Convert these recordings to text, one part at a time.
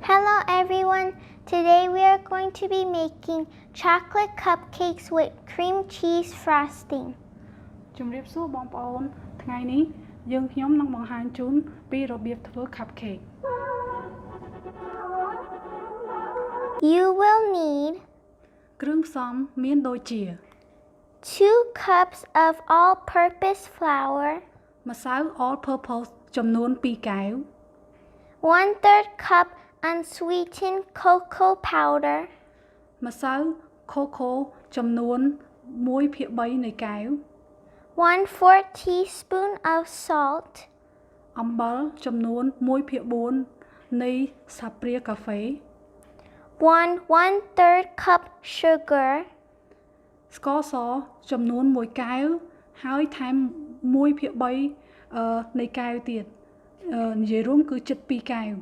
Hello everyone, today we are going to be making chocolate cupcakes with cream cheese frosting. ជំរាបសួរបងប្អូនថ្ងៃនេះយើងខ្ញុំនឹងបង្ហាញជូនពីរបៀបធ្វើ cupcake. You will need គ្រឿងផ្សំមានដូចជា 2 cups of all-purpose flour, ម្សៅ all purpose ចំនួន2កែវ 1/3 cup unsweetened cocoa powder, ម្សៅ cocoa ចំនួន1/3 នៃកែវ 1/4 teaspoon of salt, អំបិលចំនួន1/4 នៃស្លាបព្រាកាហ្វេ 1/3 cup sugar, ស្ករសចំនួន1កែវហើយថែម1/3 នៃកែវទៀតនិយាយរួមគឺជិត2កែវ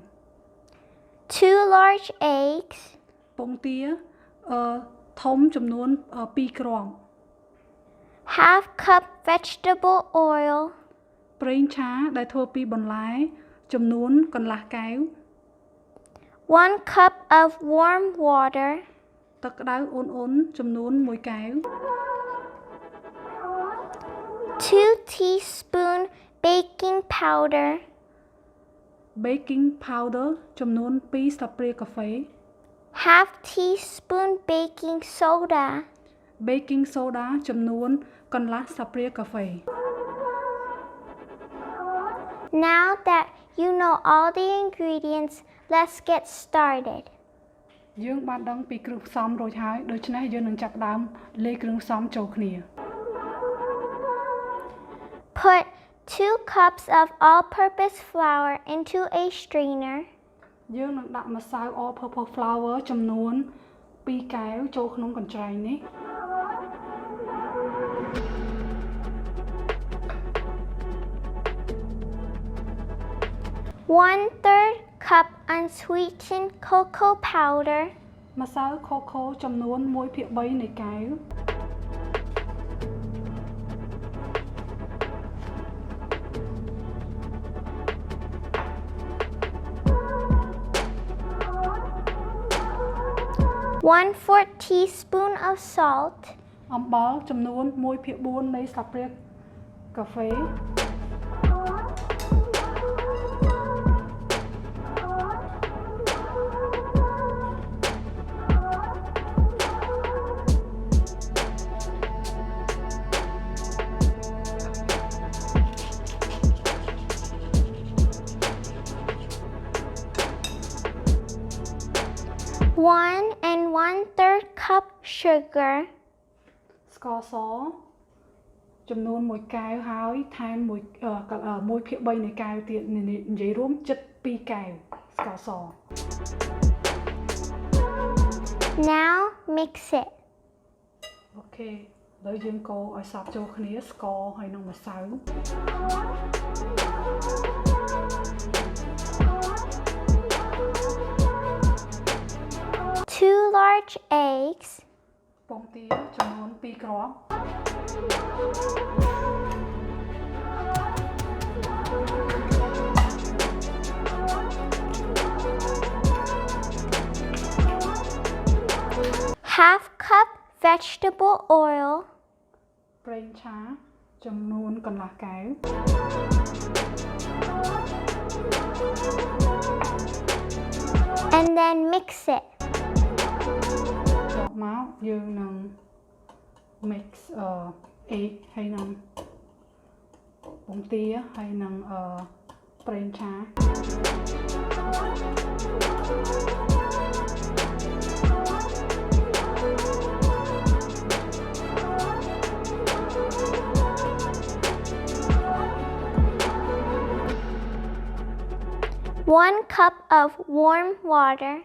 2 large eggs, ពងទាធំចំនួន2គ្រាប់ half cup vegetable oil, ប្រេងឆាដែលធ្វើពីបន្លែចំនួនកន្លះកែវ 1 cup of warm water, ទឹកក្តៅអ៊ុនៗចំនួន1កែវ 2 teaspoon baking powder, baking powder ចំនួន2ស្លាបព្រាកាហ្វេ half teaspoon baking soda, baking soda ចំនួនកន្លះស្លាបព្រាកាហ្វេ Now that you know all the ingredients, let's get started. យើងបានដឹងពីគ្រឿងផ្សំរួចហើយដូច្នេះយើងនឹងចាប់ផ្ដើមលាយគ្រឿងផ្សំចូលគ្នា Put 2 cups of all-purpose flour into a strainer. យើងនឹងដាក់ម្សៅ all purpose flour ចំនួន2កែវចូលក្នុងកញ្ច្រែងនេះ 1/3 cup unsweetened cocoa powder, ម្សៅ cocoa ចំនួន1/3 នៃកែវ 1/4 teaspoon of salt, អំបិលចំនួន1/4 នៃស្លាបព្រាកាហ្វេ 1 1/3 cup sugar, ស្ករសចំនួន1កែវហើយថែម1/3 នៃកែវទៀតនិយាយរួមជិត2កែវស្ករស Now mix it. អូខេឥឡូវយើងកូរឲ្យសព្វចូលគ្នាស្ករហើយនិងម្សៅ 2 large eggs, ពងទាចំនួន2គ្រាប់ half cup vegetable oil, ប្រេងឆាចំនួនកន្លះកែវ and then mix it. យកមកយើងនឹង mix egg ហើយនឹងពងទាហើយនឹងប្រេងឆា 1 cup of warm water,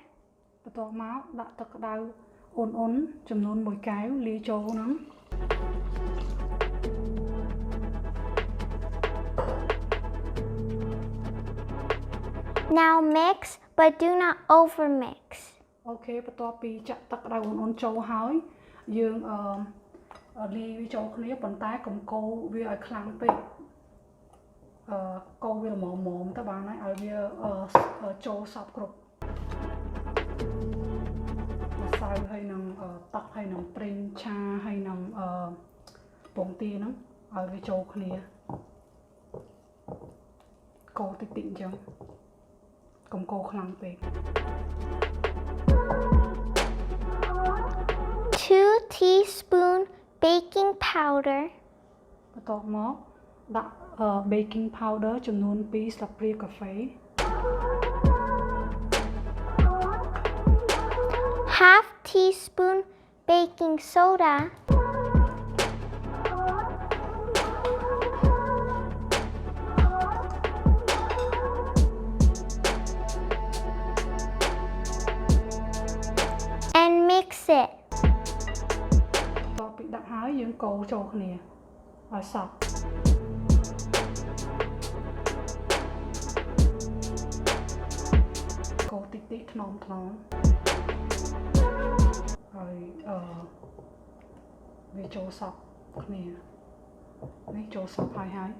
បន្ទាប់មកដាក់ទឹកក្តៅអ៊ុនៗចំនួន1កែវលាយចូលហ្នឹង Now mix but do not overmix. អូខេបន្ទាប់ពីចាក់ទឹកក្តៅអ៊ុនៗចូលហើយយើងលាយវាចូលគ្នាប៉ុន្តែកុំកូរវាឲ្យខ្លាំងពេក កូរវាល្មមៗទៅបានហើយឲ្យវាចូលសព្វគ្រប់ ហើយនឹងទឹកហើយនឹងប្រេងឆាហើយនឹងពងទាហ្នឹងឲ្យវាចូលគ្នាកូរតិចៗអញ្ចឹងកុំកូរខ្លាំងពេក 2 teaspoon baking powder បន្ទាប់មកដាក់ baking powder ចំនួន2ស្លាបព្រាកាហ្វេ half teaspoon baking soda and mix it តពីដាក់ហើយយើងកូរចូលគ្នាឲ្យសព្វកូរតិចៗថ្នមហើយវាចូលសព្វគ្នានេះចូលសព្វហើយ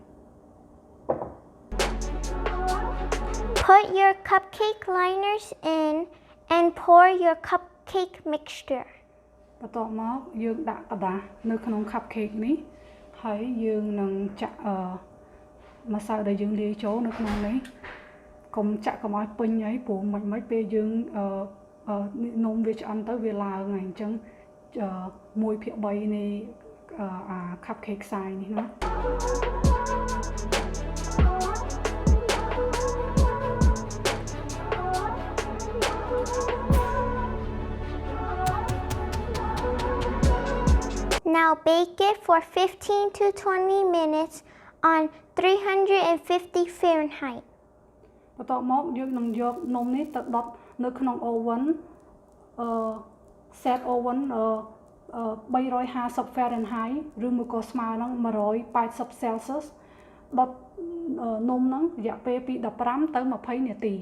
Put your cupcake liners in and pour your cupcake mixture បន្ទាប់មកយើងដាក់กระดาษនៅក្នុង cupcake នេះហើយយើងនឹងចាក់ម្សៅដែលយើងលាយចូលនៅក្នុងនេះកុំចាក់កុំឲ្យពេញអីព្រោះមិនពេលយើងនំវាឆ្អិនទៅវាឡើងហើយអញ្ចឹង1/3 នៃcupcake ខ្សាយនេះណា Now bake it for 15 to 20 minutes on 350 Fahrenheit បន្ទាប់មកយើងនឹងយកនំនេះទៅដុតនៅក្នុង oven set oven 350 Fahrenheit ឬមួយក៏ស្មើនឹង180 Celsius ដុតនំហ្នឹងរយៈពេលពី15ទៅ20នាទី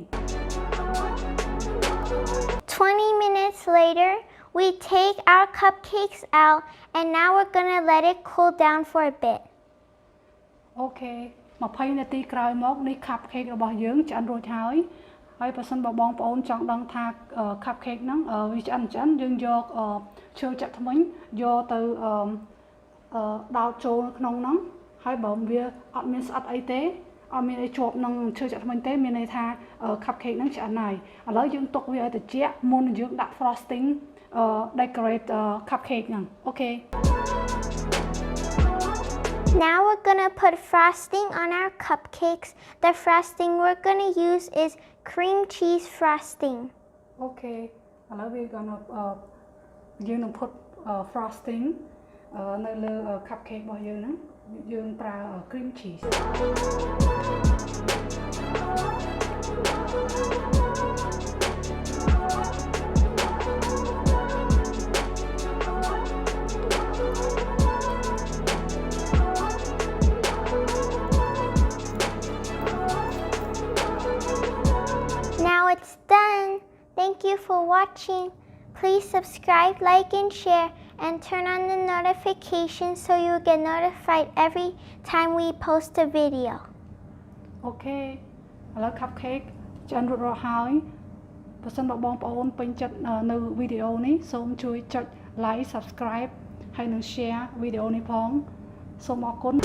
20 minutes later we take our cupcakes out and now we're gonna let it cool down for a bit អូខេ20នាទីក្រោយមកនេះ cupcake របស់យើងឆ្អិនរួចហើយបើសិនបើបងប្អូនចង់ដឹងថា cupcake ហ្នឹងវាឆ្អិនយើងយកឈើចាក់ថ្មិញយកទៅដោតចូលក្នុងហ្នឹងហើយបើវាអត់មានស្អិតអីទេអត់មានអីជាប់នឹងឈើចាក់ថ្មិញទេមានន័យថា cupcake ហ្នឹងឆ្អិនហើយឥឡូវយើងទុកវាឲ្យត្រជាក់មុននឹងយើងដាក់ frosting decorate cupcake ហ្នឹងអូខេ Now we're gonna put frosting on our cupcakes. The frosting we're gonna use is cream cheese frosting. Okay. ឥឡូវវា gonna យើងនឹង put frosting នៅលើ cupcake របស់យើងហ្នឹងយើងប្រើ cream cheese. Now it's done. Thank you for watching. Please subscribe, like, and share, and turn on the notifications so you get notified every time we post a video. Okay. ឥឡូវ cupcake ឆ្អិនរួចរាល់ហើយបើសិនបើបងប្អូនពេញចិត្តនៅវីដេអូនេះសូមជួយចុច like subscribe ហើយនិង share វីដេអូនេះផងសូមអរគុណ